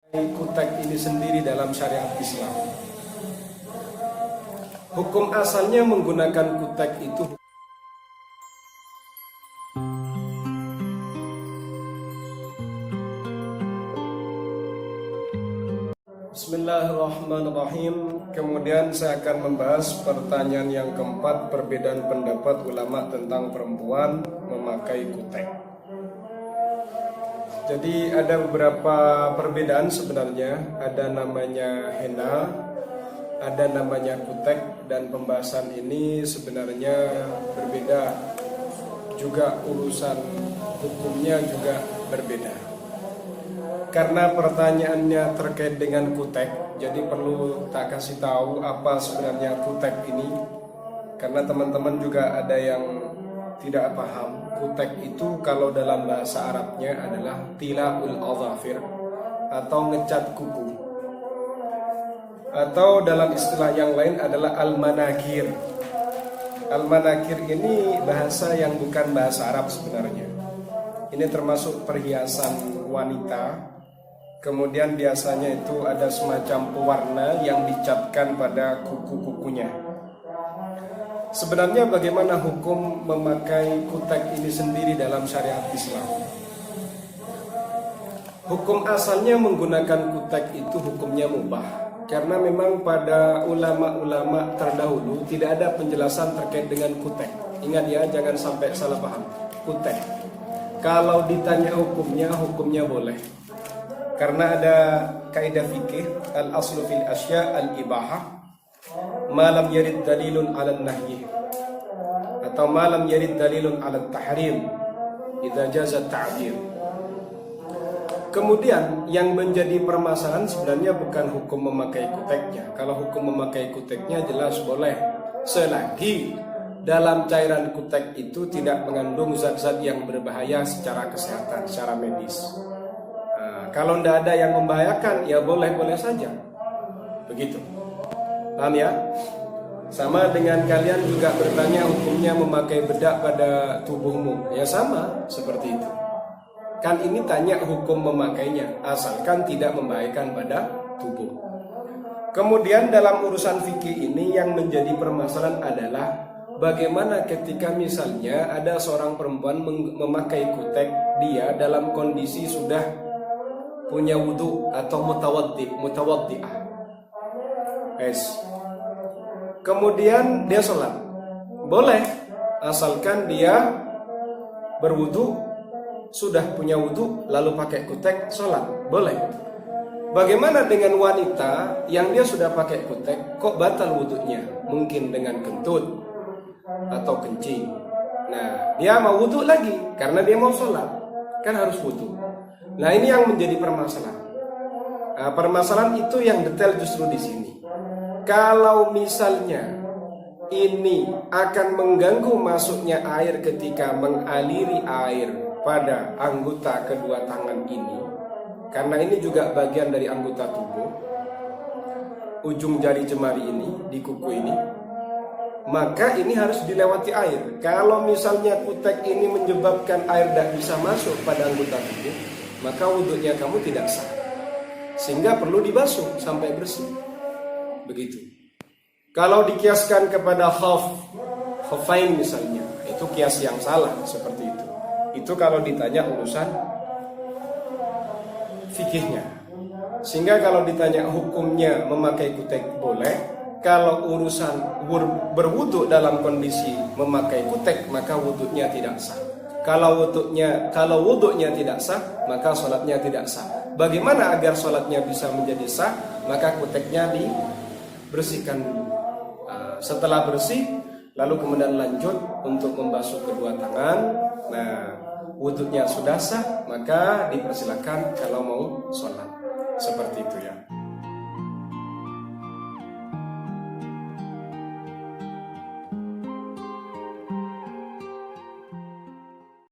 Kutek ini sendiri dalam syariat Islam. Hukum asalnya menggunakan kutek itu Bismillahirrahmanirrahim. Kemudian saya akan membahas pertanyaan yang keempat, perbedaan pendapat ulama tentang perempuan memakai kutek. Jadi ada beberapa perbedaan sebenarnya. Ada namanya henna, ada namanya kutek, dan pembahasan ini sebenarnya berbeda. Juga urusan hukumnya juga berbeda. Karena pertanyaannya terkait dengan kutek, jadi perlu tak kasih tahu apa sebenarnya kutek ini. Karena teman-teman juga ada yang tidak paham. Kutek itu kalau dalam bahasa Arabnya adalah tila'ul adhafir atau ngecat kuku, atau dalam istilah yang lain adalah al-manakir. Al-manakir ini bahasa yang bukan bahasa Arab sebenarnya. Ini termasuk perhiasan wanita. Kemudian biasanya itu ada semacam pewarna yang dicatkan pada kuku-kukunya. Sebenarnya bagaimana hukum memakai kutek ini sendiri dalam syariat Islam? Hukum asalnya menggunakan kutek itu hukumnya mubah. Karena memang pada ulama-ulama terdahulu tidak ada penjelasan terkait dengan kutek. Ingat ya, jangan sampai salah paham. Kutek, kalau ditanya hukumnya, hukumnya boleh. Karena ada kaidah fikih, al-aslu fil asya al-ibahah malam yarid dalilun ala nahyi, atau malam yarid dalilun ala tahrim idza jaza ta'bir. Kemudian yang menjadi permasalahan sebenarnya bukan hukum memakai kuteknya. Kalau hukum memakai kuteknya jelas boleh, selagi dalam cairan kutek itu tidak mengandung zat-zat yang berbahaya secara kesehatan, secara medis. Kalau tidak ada yang membahayakan, ya boleh-boleh saja. Begitu. Paham ya? Sama dengan kalian juga bertanya hukumnya memakai bedak pada tubuhmu. Ya sama seperti itu. Kan ini tanya hukum memakainya, asalkan tidak membahayakan pada tubuh. Kemudian dalam urusan fikih ini yang menjadi permasalahan adalah bagaimana ketika misalnya ada seorang perempuan memakai kutek, dia dalam kondisi sudah punya wudu atau mutawaddi'ah. Kemudian dia sholat, boleh, asalkan dia berwudu, sudah punya wudu, lalu pakai kutek sholat, boleh. Bagaimana dengan wanita yang dia sudah pakai kutek, kok batal wudunya? Mungkin dengan kentut atau kencing. Nah, dia mau wudu lagi karena dia mau sholat, kan harus wudu. Nah, ini yang menjadi permasalahan. Nah, permasalahan itu yang detail justru di sini. Kalau misalnya ini akan mengganggu masuknya air ketika mengaliri air pada anggota kedua tangan ini, karena ini juga bagian dari anggota tubuh, ujung jari jemari ini, di kuku ini, maka ini harus dilewati air. Kalau misalnya kutek ini menyebabkan air tidak bisa masuk pada anggota tubuh, maka wudhunya kamu tidak sah, sehingga perlu dibasuh sampai bersih. Begitu. Kalau dikiaskan kepada khafain misalnya, itu kias yang salah seperti itu. Itu kalau ditanya urusan fikihnya. Sehingga kalau ditanya hukumnya memakai kutek boleh. Kalau urusan berwudu dalam kondisi memakai kutek, maka wudunya tidak sah. Kalau wudunya tidak sah, maka sholatnya tidak sah. Bagaimana agar sholatnya bisa menjadi sah? Maka kuteknya dibersihkan dulu. Setelah bersih, lalu kemudian lanjut untuk membasuh kedua tangan. Nah, wudunya sudah sah, maka dipersilakan kalau mau sholat. Seperti